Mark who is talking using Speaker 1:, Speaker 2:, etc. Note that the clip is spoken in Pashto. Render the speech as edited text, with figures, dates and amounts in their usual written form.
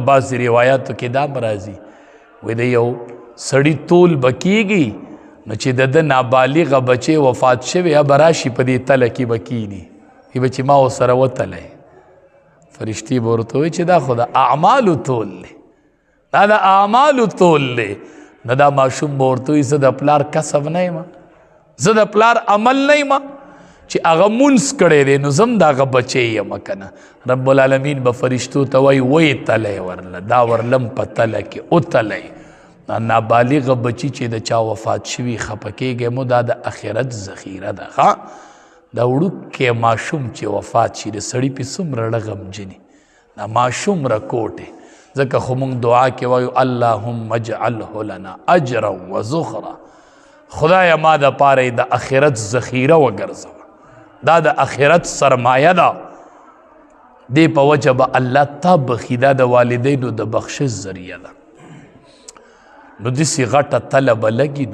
Speaker 1: بعض روایاتو کې دا راځي وایي د یو سړي تول به کېږي نو چې د ده نابالغه بچی وفات شوی به راشي په دې تله کې به کښېني وایي به چې ما ورسره وتلی فرشتې به ورته وایي چې دا خو د اعمالو تول دی دا د اعمالو تول دی نو دا ماشوم به ورته وایي زه د پلار کسب نه یم زه د پلار عمل نه یم چې هغه مونځ کړی دی نو زم د هغه بچی یم که نه رب العالمین به فرشتو ته وایي ویې تلی ورله دا ورلم په تله کې وتلی نابالغه بچی چې د چا وفات شوي خفه کېږي مو دا د آخرت ذخیره ده ښه دا وړوکی ماشوم چې وفات شي د سړي پې څومره ړه غمجنې دا ماشوم رکوټې ځکه خو موږ دعا کې وایو اللهم اجعله لنا اجرا و ذخرا خدایه ما دپاره یې د آخرت ذخیره وګرځوه دا د آخرت سرمایه ده دې په وجه به الله تا بخي دا د والدینو د بخشش ذریعه ده نو داسې غټه تله به لګي